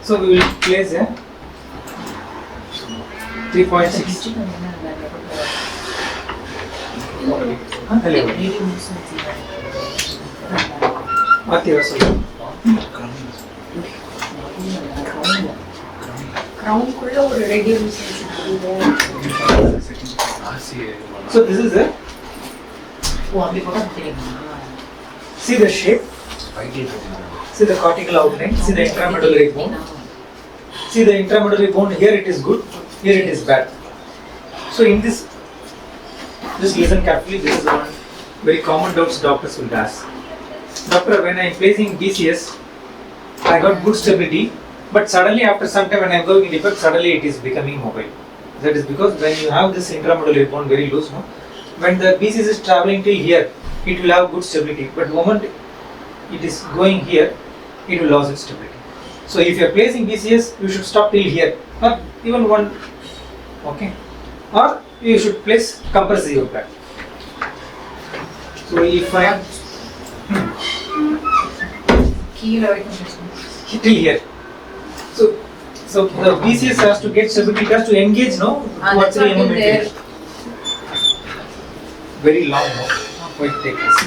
So we will place a 3.6. So this is a. See the shape. See the cortical outline. See the intramedullary bone. See the intramedullary bone. Here it is good. Here it is bad. So in this, just listen carefully. This is one very common doubts doctors will ask. Doctor, when I am placing BCS, I got good stability, but suddenly after some time when I am going deeper, suddenly it is becoming mobile. That is because when you have this intramedullary bone very loose, no? When the BCS is traveling till here, it will have good stability, but the moment it is going here, it will lose its stability. So if you are placing BCS, you should stop till here, or even one, okay, or you should place compressive implant. So if I am till here, so the BCS has to get stability, it has to engage, no, 2 or 3 mm. Very long, no, quite take this.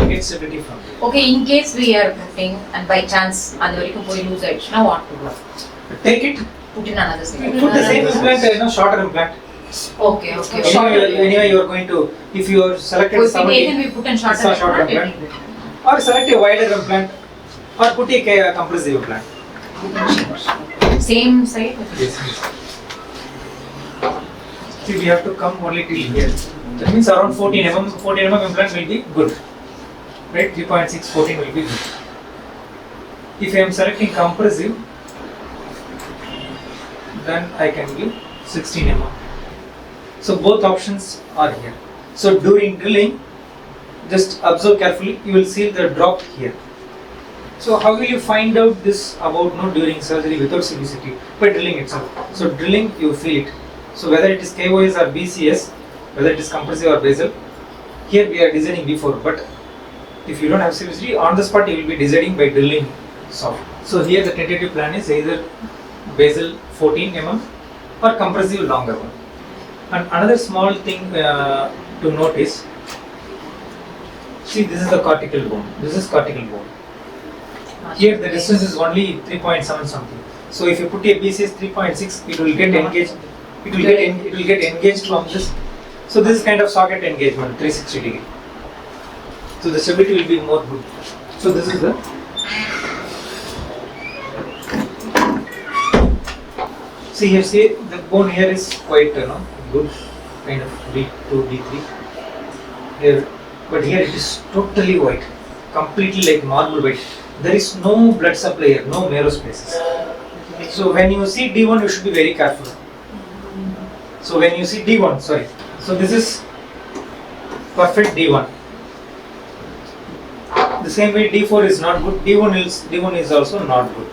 Get stability from here. Okay, in case we are putting and by chance and we lose it, now what to do? Take it. Put in another thing. Put the same implant, shorter implant. Okay. Anyway, you are going to, if you are selected 70, we put in shorter implant, or select a wider implant, or put a compressive implant. Same side? Yes. See, we have to come only till here. That means around 14 mm implant will be good. Right? 3.6, 14 will be good. If I am selecting compressive, then I can give 16 mm. So both options are here. So during drilling, just observe carefully, you will see the drop here. So how will you find out this about during surgery without CBCT? By drilling itself. So drilling, you feel it. So whether it is KOS or BCS, whether it is compressive or basal, here we are designing before, but if you don't have CBCT, on the spot you will be deciding by drilling soft. So here the tentative plan is either basal 14 mm or compressive longer one. And another small thing to note is, see, this is the cortical bone. This is cortical bone. Here the distance is only 3.7 something. So if you put a BCS 3.6, it will get engaged. It will get engaged from this. So this is kind of socket engagement, 360 degree. So the stability will be more good. So this is the. See here, see the bone here is quite good, kind of D2, D3. Here, but here it is totally white, completely like marble white. There is no blood supply here, no marrow spaces. So when you see D1, you should be very careful. So when you see D1, sorry. So this is perfect D1. The same way D4 is not good, D1 is also not good.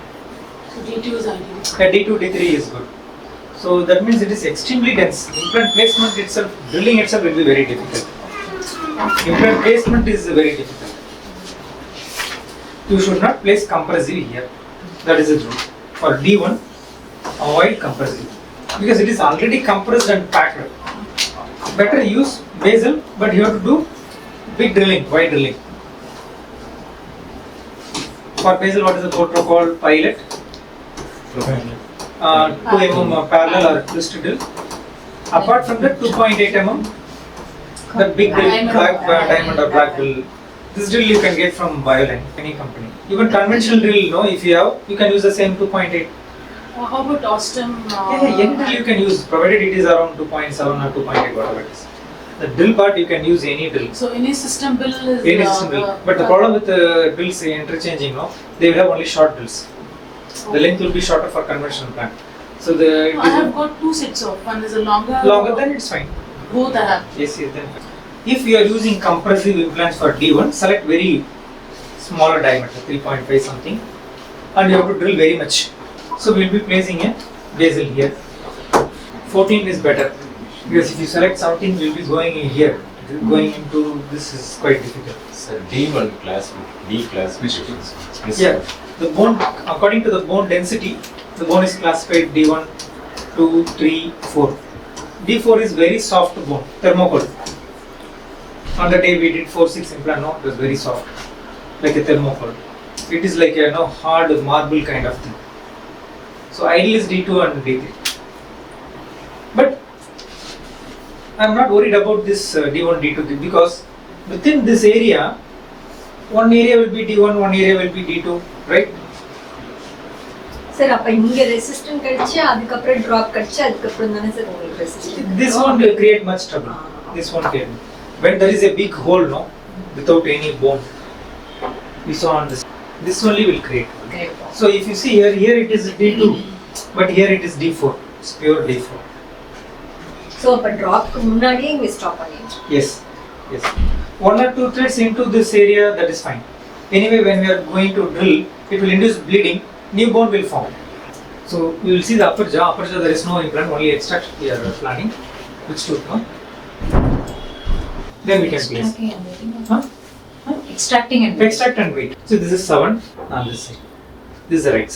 So D2 is ideal. D2, D3 is good. So that means it is extremely dense. Implant placement itself, drilling itself will be very difficult. Implant placement is very difficult. You should not place compressive here. That is the rule. For D1, avoid compressive. Because it is already compressed and packed. Better use basal, but you have to do big drilling, wide drilling. For basal, what is the protocol? Pilot. 2 mm parallel or twist drill. Apart from that, 2.8 mm, the big drill, black diamond or black drill. This drill you can get from Bioline, any company. Even conventional drill, if you have, you can use the same 2.8. How about Austin? Any drill you can use, provided it is around 2.7 or 2.8, whatever it is. The drill part you can use any drill. So any system bill is. Any system drill. But the problem with the drills interchanging, they will have only short drills. The length will be shorter for conventional plan. So I have got 2 sets of. One is a longer. Longer, then it's fine. Both I have. Yes, then fine. If you are using compressive implants for D1, select very smaller diameter, 3.5 something, and you have to drill very much. So we will be placing a basal here. 14 is better, because if you select 17, we will be going in here. Going into this is quite difficult. So D1 class, D class, which is? Yeah, the bone, according to the bone density, The bone is classified D1, 2, 3, 4. D4 is very soft bone, thermocol. On the day we did 4-6 implant, no, it was very soft, like a thermocol. It is like a hard marble kind of thing. So ideal is D2 and D3. But I am not worried about this D1, D2 thing because within this area, one area will be D1, one area will be D2, right? Sir, அப்ப இங்க resistant கழிச்சு அதுக்கப்புறம் drop கழிச்சு அதுக்கப்புறம் தானே sir உங்களுக்கு resistant This won't create much trouble. This won't create. When there is a big hole, no, without any bone, we saw on this. This only will create. Great. So if you see here it is D2, but here it is D4. It's pure D4. So அப்ப டிராப்க்கு முன்னாடியே இங்க stop பண்ணிடுங்க. Yes, yes. 1 or 2 threads into this area, that is fine. Anyway, when we are going to drill, it will induce bleeding. New bone will form. So we will see the upper jaw. Upper jaw there is no implant, only extract we are planning. Which tooth, no? Then we can place. Extracting and waiting. Huh? Extracting and waiting. Extract and wait. So this is 7 on this side. This is the right side.